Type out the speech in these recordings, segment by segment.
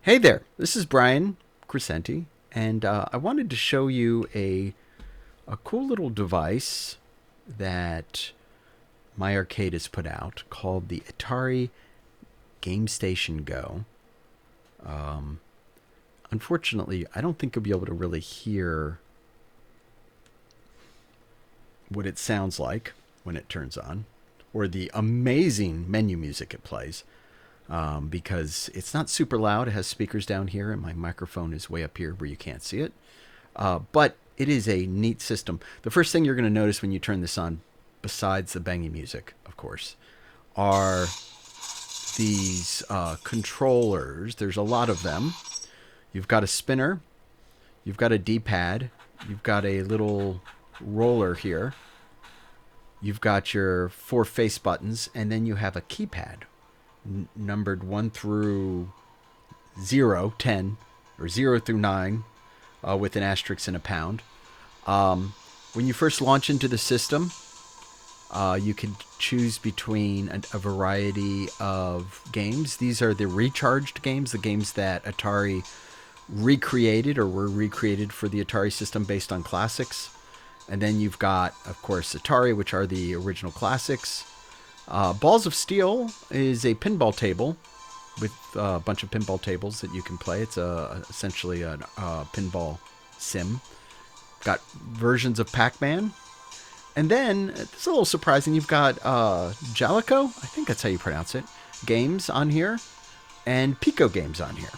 Hey there, this is Brian Crescenti, and I wanted to show you a cool little device that MyArcade has put out called the Atari GameStation Go. Unfortunately, I don't think you'll be able to really hear what it sounds like when it turns on, or the amazing menu music it plays. Because it's not super loud. It has speakers down here, and my microphone is way up here where you can't see it. But it is a neat system. The first thing you're going to notice when you turn this on, besides the banging music, of course, are these controllers. There's a lot of them. You've got a spinner. You've got a D-pad. You've got a little roller here. You've got your 4 face buttons, and then you have a keypad numbered 1 through 0, 10, or 0 through 9, with an asterisk and a pound. When you first launch into the system, you can choose between a variety of games. These are the recharged games, the games that Atari recreated or were recreated for the Atari system based on classics. And then you've got, of course, Atari, which are the original classics. Balls of Steel is a pinball table with a bunch of pinball tables that you can play. It's essentially a pinball sim. Got versions of Pac-Man. And then, it's a little surprising, you've got Jalico, I think that's how you pronounce it, games on here, and Pico games on here.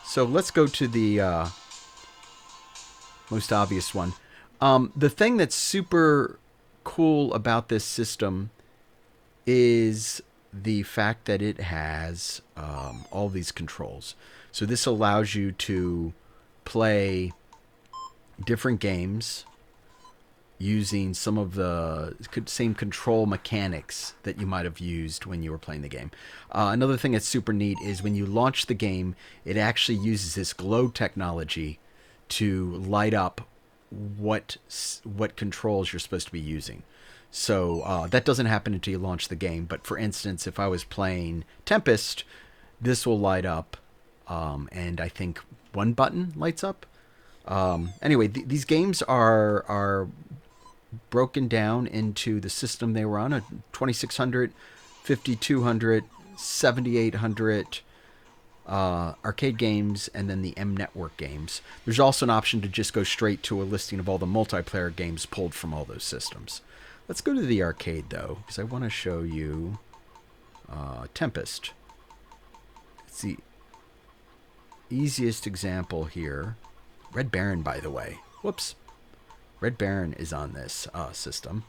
So let's go to the most obvious one. The thing that's super cool about this system is the fact that it has all these controls. So this allows you to play different games using some of the same control mechanics that you might have used when you were playing the game. Another thing that's super neat is when you launch the game, it actually uses this glow technology to light up what controls you're supposed to be using. So that doesn't happen until you launch the game. But for instance, if I was playing Tempest, this will light up, and I think one button lights up. Anyway, these games are broken down into the system they were on: a 2600, 5200, 7800 arcade games, and then the M Network games. There's also an option to just go straight to a listing of all the multiplayer games pulled from all those systems. Let's go to the arcade, though, because I want to show you Tempest. It's the easiest example here. Red Baron, by the way. Whoops. Red Baron is on this system.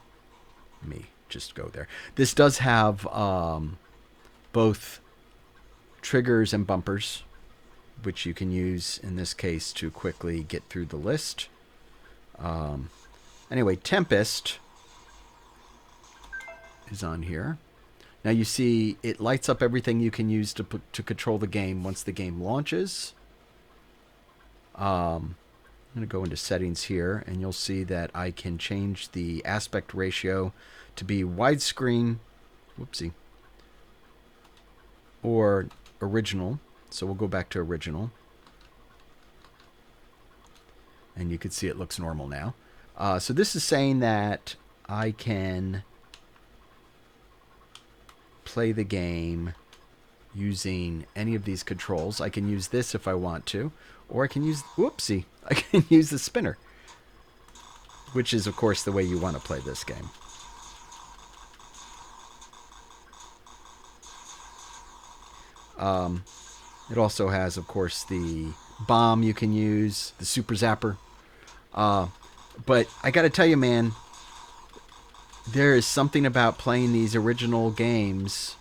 Let me just go there. This does have both triggers and bumpers, which you can use, in this case, to quickly get through the list. Anyway, Tempest is on here. Now you see it lights up everything you can use to control the game once the game launches. I'm going to go into settings here, and you'll see that I can change the aspect ratio to be widescreen, whoopsie, or original. So we'll go back to original, and you can see it looks normal now. So this is saying that I can play the game using any of these controls. I can use this if I want to, or I can use, whoopsie, I can use the spinner, which is, of course, the way you want to play this game. It also has, of course, the bomb you can use, the super zapper. But I got to tell you, man, there is something about playing these original games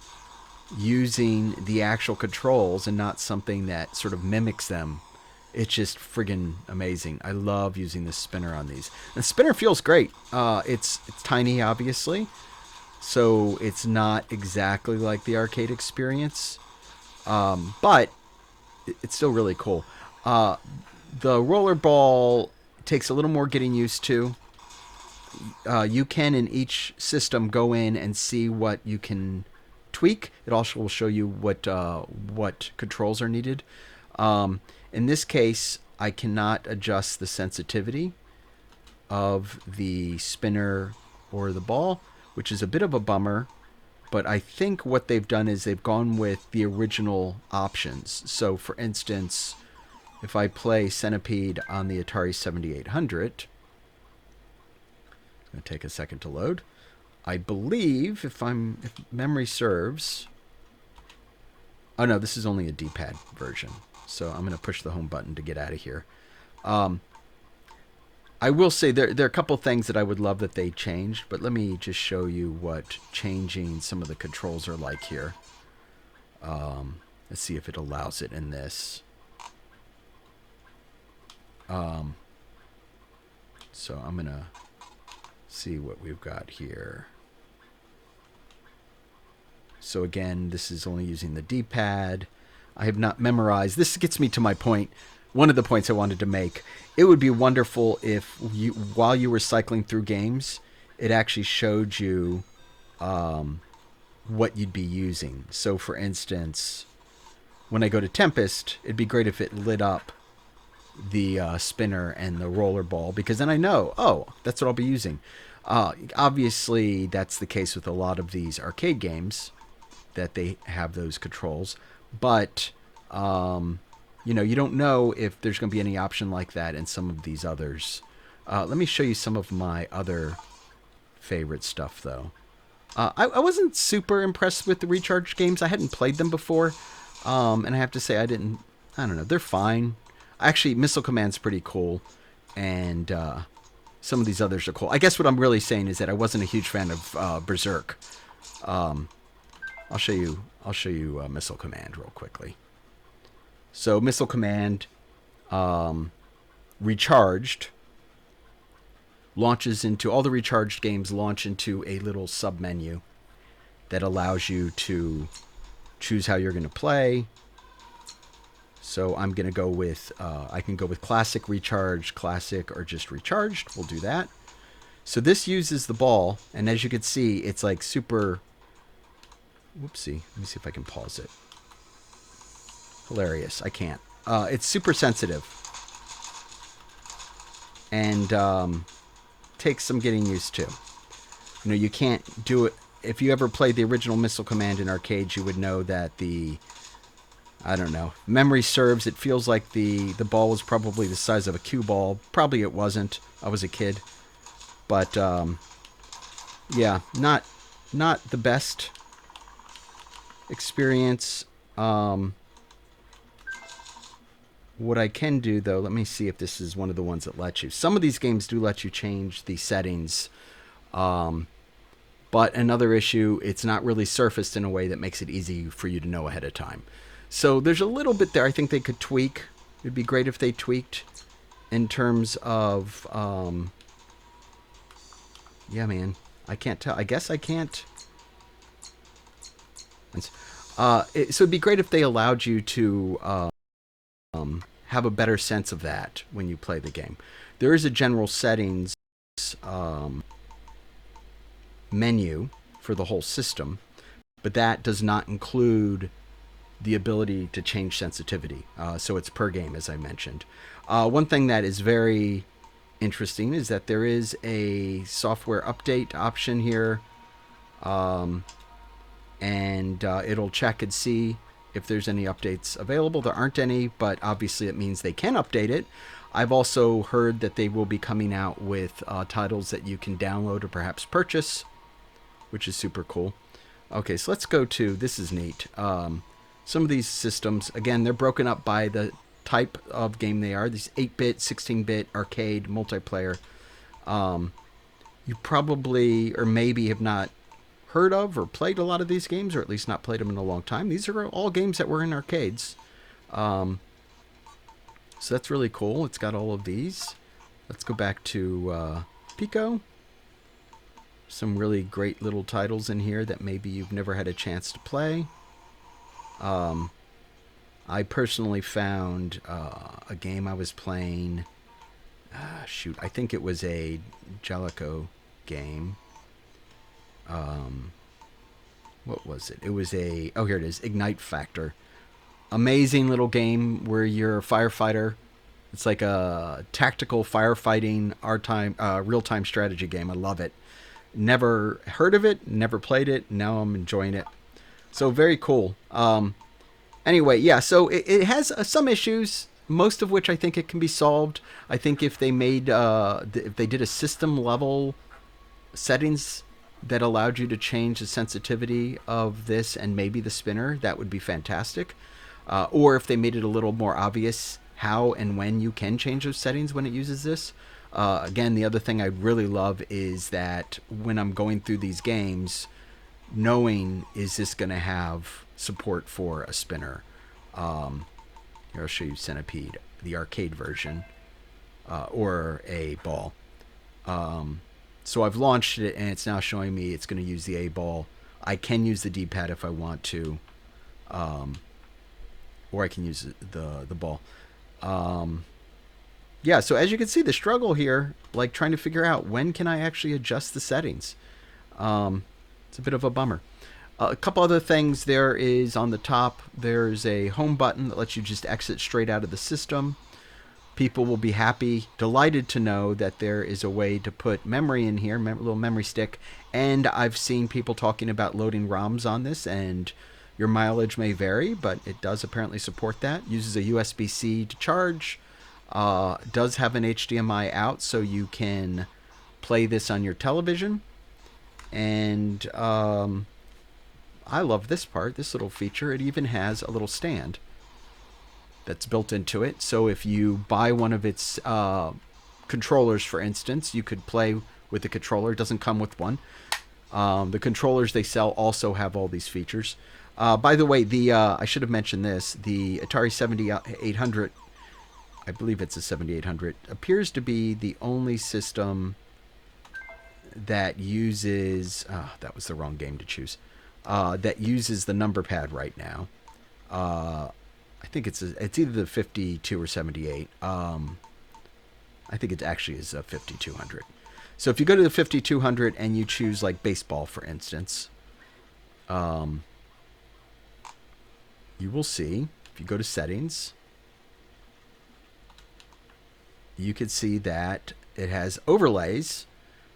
using the actual controls and not something that sort of mimics them. It's just friggin' amazing. I love using the spinner on these. And the spinner feels great. It's tiny, obviously, so it's not exactly like the arcade experience, but it's still really cool. The rollerball takes a little more getting used to. You can, in each system, go in and see what you can tweak. It also will show you what controls are needed. In this case, I cannot adjust the sensitivity of the spinner or the ball, which is a bit of a bummer. But I think what they've done is they've gone with the original options. So, for instance, if I play Centipede on the Atari 7800, it's going to take a second to load. I believe, if memory serves, oh no, this is only a D-pad version. So I'm going to push the home button to get out of here. I will say there are a couple things that I would love that they changed, but let me just show you what changing some of the controls are like here. Let's see if it allows it in this. So I'm going to see what we've got here. So again, this is only using the D-pad. I have not memorized. This gets me to my point. One of the points I wanted to make. It would be wonderful if you, while you were cycling through games, it actually showed you what you'd be using. So for instance, when I go to Tempest, it'd be great if it lit up the spinner and the roller ball, because then I know, oh, that's what I'll be using. Obviously, that's the case with a lot of these arcade games, that they have those controls. But, you know, you don't know if there's going to be any option like that in some of these others. Let me show you some of my other favorite stuff, though. I wasn't super impressed with the Recharge games. I hadn't played them before. And I have to say, I don't know, they're fine. Actually, Missile Command's pretty cool. And some of these others are cool. I guess what I'm really saying is that I wasn't a huge fan of Berserk. I'll show you Missile Command real quickly. So Missile Command Recharged launches into, all the Recharged games launch into a little sub-menu that allows you to choose how you're going to play. So I'm going to go with, I can go with Classic, Recharged, Classic, or just Recharged. We'll do that. So this uses the ball, and as you can see, it's like super... Whoopsie. Let me see if I can pause it. Hilarious. I can't. It's super sensitive. And takes some getting used to. You know, you can't do it. If you ever played the original Missile Command in arcades, you would know that the... I don't know. Memory serves, it feels like the ball was probably the size of a cue ball. Probably it wasn't. I was a kid. But, yeah, not the best experience. What I can do, though, let me see if this is one of the ones that lets you. Some of these games do let you change the settings. But another issue, it's not really surfaced in a way that makes it easy for you to know ahead of time. So there's a little bit there I think they could tweak. It'd be great if they tweaked in terms of... yeah, man. I can't tell. I guess I can't... so it'd be great if they allowed you to have a better sense of that when you play the game. There is a general settings menu for the whole system, but that does not include the ability to change sensitivity. So it's per game, as I mentioned. One thing that is very interesting is that there is a software update option here. And it'll check and see if there's any updates available. There aren't any, but obviously it means they can update it. I've also heard that they will be coming out with titles that you can download or perhaps purchase, which is super cool. Okay, so let's go to, this is neat. Some of these systems, again, they're broken up by the type of game they are. These 8-bit, 16-bit, arcade, multiplayer. You probably, or maybe have not heard of or played a lot of these games, or at least not played them in a long time. These are all games that were in arcades. So that's really cool. It's got all of these. Let's go back to Pico. Some really great little titles in here that maybe you've never had a chance to play. I personally found a game I was playing. Shoot, I think it was a Jellico game. What was it? It was a... Oh, here it is. Ignite Factor. Amazing little game where you're a firefighter. It's like a tactical firefighting real-time strategy game. I love it. Never heard of it, never played it. Now I'm enjoying it. So very cool. Anyway, yeah, so it has some issues, most of which I think it can be solved. I think if they made, if they did a system level settings that allowed you to change the sensitivity of this and maybe the spinner, that would be fantastic. Or if they made it a little more obvious how and when you can change those settings when it uses this. Again, the other thing I really love is that when I'm going through these games, knowing is this going to have support for a spinner. Here I'll show you Centipede, the arcade version, or a ball. So I've launched it and it's now showing me it's going to use the A ball. I can use the D-pad if I want to, or I can use the ball. Yeah, so as you can see, the struggle here, like trying to figure out when can I actually adjust the settings. It's a bit of a bummer. A couple other things there is on the top. There's a home button that lets you just exit straight out of the system. People will be happy, delighted to know that there is a way to put memory in here, a little memory stick. And I've seen people talking about loading ROMs on this, and your mileage may vary, but it does apparently support that. Uses a USB-C to charge. Does have an HDMI out, so you can play this on your television. And I love this part, this little feature. It even has a little stand that's built into it. So if you buy one of its controllers, for instance, you could play with the controller. It doesn't come with one. The controllers they sell also have all these features. By the way, I should have mentioned this. The Atari 7800, I believe it's a 7800, appears to be the only system that uses... that was the wrong game to choose. That uses the number pad right now. I think it's either the 52 or 78. I think it actually is a 5200. So if you go to the 5200 and you choose like baseball, for instance, you will see, if you go to settings, you can see that it has overlays,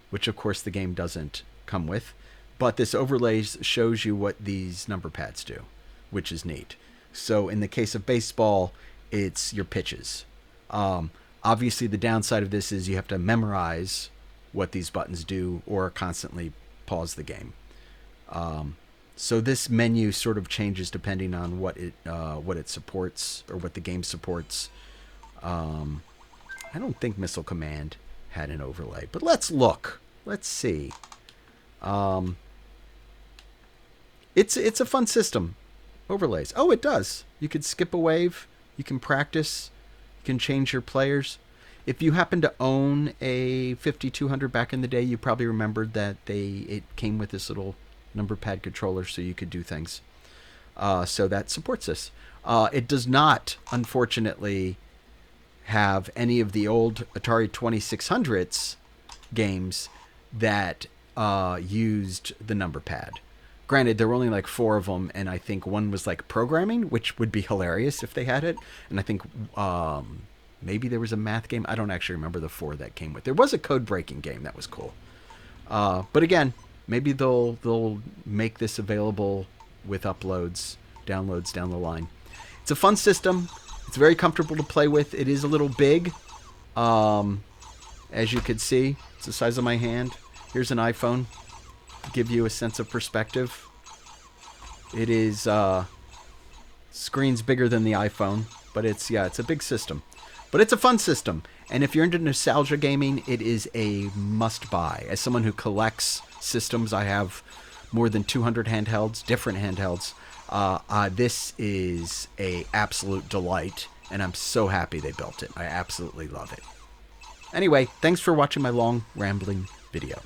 which of course the game doesn't come with. But this overlays shows you what these number pads do, which is neat. So in the case of baseball, it's your pitches. Obviously, the downside of this is you have to memorize what these buttons do or constantly pause the game. So this menu sort of changes depending on what it supports or what the game supports. I don't think Missile Command had an overlay, but let's look. Let's see. It's a fun system. Overlays. Oh, it does. You could skip a wave. You can practice. You can change your players. If you happen to own a 5200 back in the day, you probably remembered that it came with this little number pad controller so you could do things. So that supports this. It does not, unfortunately, have any of the old Atari 2600s games that used the number pad. Granted, there were only like 4 of them, and I think one was like programming, which would be hilarious if they had it. And I think maybe there was a math game. I don't actually remember the 4 that came with. There was a code breaking game that was cool. But again, maybe they'll make this available with downloads down the line. It's a fun system. It's very comfortable to play with. It is a little big, as you can see. It's the size of my hand. Here's an iPhone. Give you a sense of perspective. It is screen's bigger than the iPhone, but it's a big system. But it's a fun system, and if you're into nostalgia gaming, it is a must-buy. As someone who collects systems, I have more than 200 handhelds, different handhelds. This is a absolute delight, and I'm so happy they built it. I absolutely love it. Anyway, thanks for watching my long, rambling video.